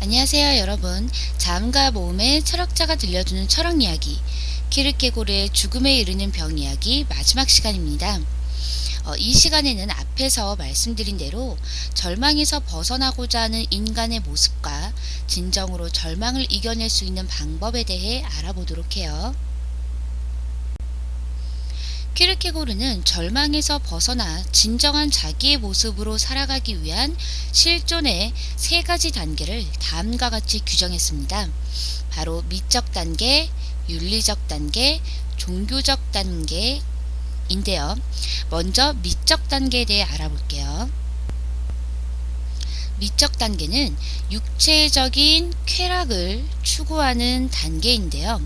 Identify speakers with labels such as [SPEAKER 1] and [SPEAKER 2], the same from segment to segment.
[SPEAKER 1] 안녕하세요, 여러분. 자음과 모음의 철학자가 들려주는 철학 이야기, 키르케고르의 죽음에 이르는 병 이야기 마지막 시간입니다. 이 시간에는 앞에서 말씀드린 대로 절망에서 벗어나고자 하는 인간의 모습과 진정으로 절망을 이겨낼 수 있는 방법에 대해 알아보도록 해요. 키르케고르는 절망에서 벗어나 진정한 자기의 모습으로 살아가기 위한 실존의 세 가지 단계를 다음과 같이 규정했습니다. 바로 미적 단계, 윤리적 단계, 종교적 단계인데요. 먼저 미적 단계에 대해 알아볼게요. 미적 단계는 육체적인 쾌락을 추구하는 단계인데요.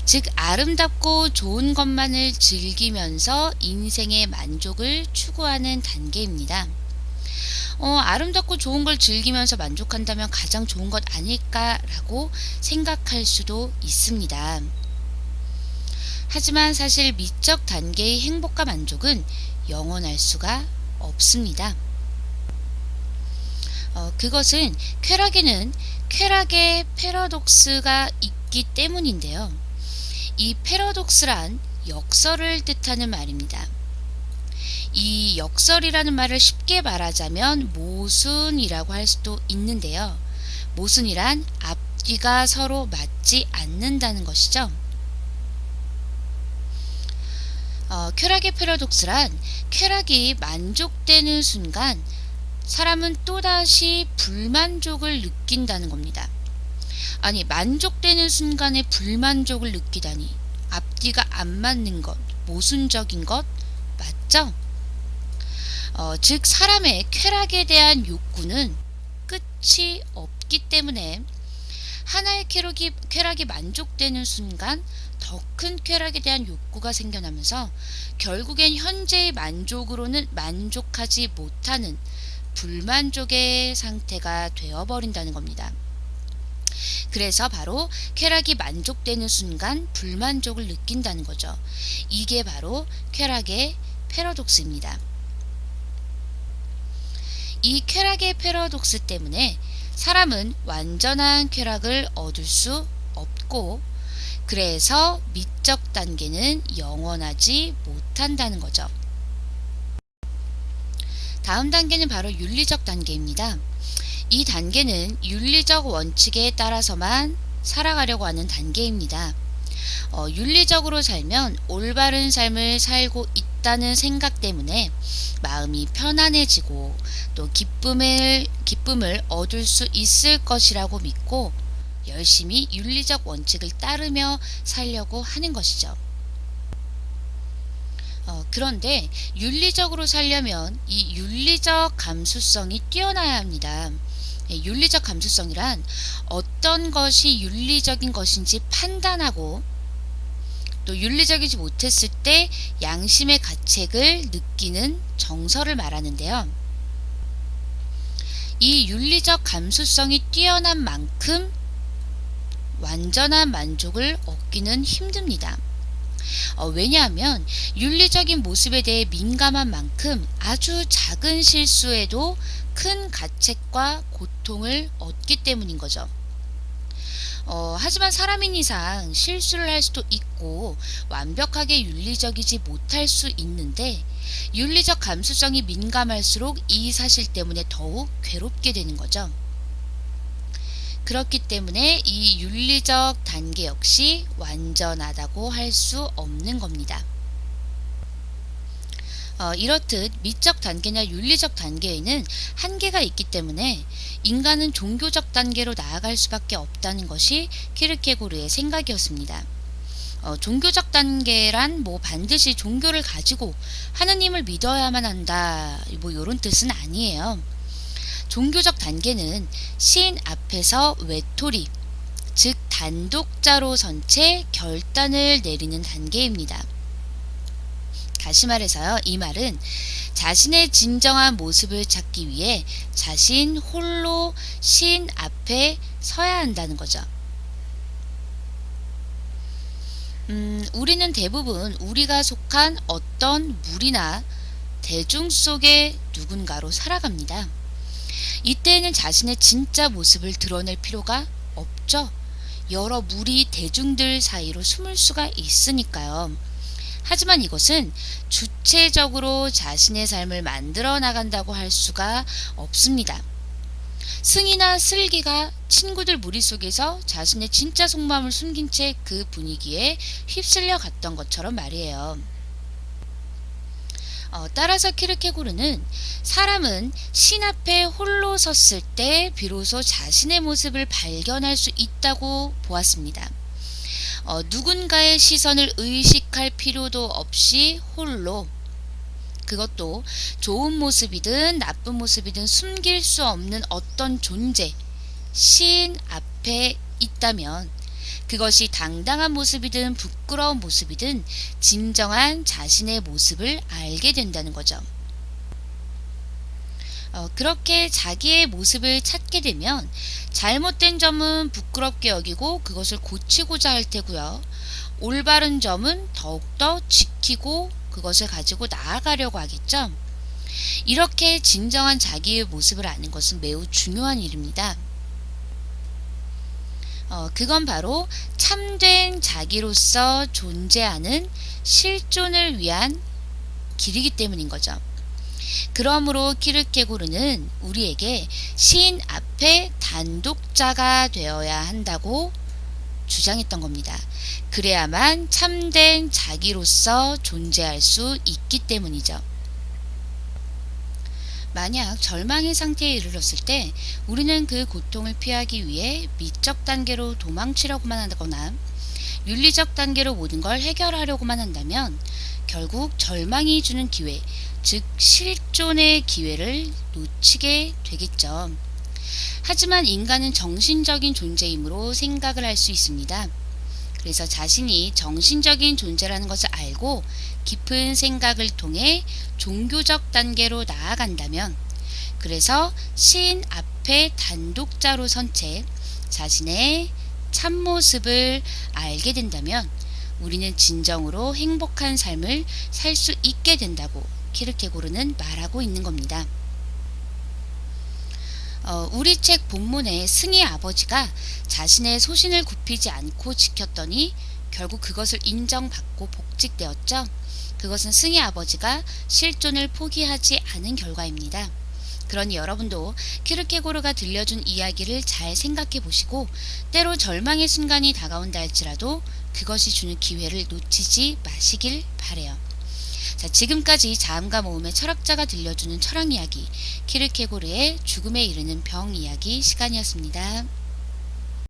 [SPEAKER 1] 즉 아름답고 좋은 것만을 즐기면서 인생의 만족을 추구하는 단계입니다. 아름답고 좋은 걸 즐기면서 만족한다면 가장 좋은 것 아닐까라고 생각할 수도 있습니다. 하지만 사실 미적 단계의 행복과 만족은 영원할 수가 없습니다. 그것은 쾌락에는 쾌락의 패러독스가 있기 때문인데요. 이 패러독스란 역설을 뜻하는 말입니다. 이 역설이라는 말을 쉽게 말하자면 모순이라고 할 수도 있는데요. 모순이란 앞뒤가 서로 맞지 않는다는 것이죠. 쾌락의 패러독스란 쾌락이 만족되는 순간 사람은 또다시 불만족을 느낀다는 겁니다. 아니, 만족되는 순간에 불만족을 느끼다니 앞뒤가 안 맞는 것, 모순적인 것 맞죠? 즉 사람의 쾌락에 대한 욕구는 끝이 없기 때문에 하나의 쾌락이 만족되는 순간 더 큰 쾌락에 대한 욕구가 생겨나면서 결국엔 현재의 만족으로는 만족하지 못하는 불만족의 상태가 되어버린다는 겁니다. 그래서 바로 쾌락이 만족되는 순간 불만족을 느낀다는 거죠. 이게 바로 쾌락의 패러독스입니다. 이 쾌락의 패러독스 때문에 사람은 완전한 쾌락을 얻을 수 없고, 그래서 미적 단계는 영원하지 못한다는 거죠. 다음 단계는 바로 윤리적 단계입니다. 이 단계는 윤리적 원칙에 따라서만 살아가려고 하는 단계입니다. 윤리적으로 살면 올바른 삶을 살고 있다는 생각 때문에 마음이 편안해지고 또 기쁨을 얻을 수 있을 것이라고 믿고 열심히 윤리적 원칙을 따르며 살려고 하는 것이죠. 그런데 윤리적으로 살려면 이 윤리적 감수성이 뛰어나야 합니다. 윤리적 감수성이란 어떤 것이 윤리적인 것인지 판단하고 또 윤리적이지 못했을 때 양심의 가책을 느끼는 정서를 말하는데요. 이 윤리적 감수성이 뛰어난 만큼 완전한 만족을 얻기는 힘듭니다. 왜냐하면 윤리적인 모습에 대해 민감한 만큼 아주 작은 실수에도 큰 가책과 고통을 얻기 때문인 거죠. 하지만 사람인 이상 실수를 할 수도 있고 완벽하게 윤리적이지 못할 수 있는데 윤리적 감수성이 민감할수록 이 사실 때문에 더욱 괴롭게 되는 거죠. 그렇기 때문에 이 윤리적 단계 역시 완전하다고 할 수 없는 겁니다. 이렇듯 미적 단계나 윤리적 단계에는 한계가 있기 때문에 인간은 종교적 단계로 나아갈 수밖에 없다는 것이 키르케고르의 생각이었습니다. 종교적 단계란 반드시 종교를 가지고 하느님을 믿어야만 한다, 이런 뜻은 아니에요. 종교적 단계는 신 앞에서 외톨이, 즉 단독자로 선 채 결단을 내리는 단계입니다. 다시 말해서요, 이 말은 자신의 진정한 모습을 찾기 위해 자신 홀로 신 앞에 서야 한다는 거죠. 우리는 대부분 우리가 속한 어떤 무리나 대중 속의 누군가로 살아갑니다. 이때에는 자신의 진짜 모습을 드러낼 필요가 없죠. 여러 무리 대중들 사이로 숨을 수가 있으니까요. 하지만 이것은 주체적으로 자신의 삶을 만들어 나간다고 할 수가 없습니다. 승이나 슬기가 친구들 무리 속에서 자신의 진짜 속마음을 숨긴 채 그 분위기에 휩쓸려 갔던 것처럼 말이에요. 따라서 키르케고르는 사람은 신 앞에 홀로 섰을 때 비로소 자신의 모습을 발견할 수 있다고 보았습니다. 누군가의 시선을 의식할 필요도 없이 홀로, 그것도 좋은 모습이든 나쁜 모습이든 숨길 수 없는 어떤 존재, 신 앞에 있다면 그것이 당당한 모습이든 부끄러운 모습이든 진정한 자신의 모습을 알게 된다는 거죠. 그렇게 자기의 모습을 찾게 되면 잘못된 점은 부끄럽게 여기고 그것을 고치고자 할 테고요. 올바른 점은 더욱더 지키고 그것을 가지고 나아가려고 하겠죠. 이렇게 진정한 자기의 모습을 아는 것은 매우 중요한 일입니다. 그건 바로 참된 자기로서 존재하는 실존을 위한 길이기 때문인 거죠. 그러므로 키르케고르는 우리에게 신 앞에 단독자가 되어야 한다고 주장했던 겁니다. 그래야만 참된 자기로서 존재할 수 있기 때문이죠. 만약 절망의 상태에 이르렀을 때 우리는 그 고통을 피하기 위해 미적 단계로 도망치려고만 하거나 윤리적 단계로 모든 걸 해결하려고만 한다면 결국 절망이 주는 기회, 즉 실존의 기회를 놓치게 되겠죠. 하지만 인간은 정신적인 존재이므로 생각을 할 수 있습니다. 그래서 자신이 정신적인 존재라는 것을 알고 깊은 생각을 통해 종교적 단계로 나아간다면, 그래서 신 앞에 단독자로 선 채 자신의 참모습을 알게 된다면 우리는 진정으로 행복한 삶을 살 수 있게 된다고 키르케고르는 말하고 있는 겁니다. 우리 책 본문의 승희 아버지가 자신의 소신을 굽히지 않고 지켰더니 결국 그것을 인정받고 복직되었죠. 그것은 승희 아버지가 실존을 포기하지 않은 결과입니다. 그러니 여러분도 키르케고르가 들려준 이야기를 잘 생각해 보시고 때로 절망의 순간이 다가온다 할지라도 그것이 주는 기회를 놓치지 마시길 바래요. 자, 지금까지 자음과 모음의 철학자가 들려주는 철학 이야기, 키르케고르의 죽음에 이르는 병 이야기 시간이었습니다.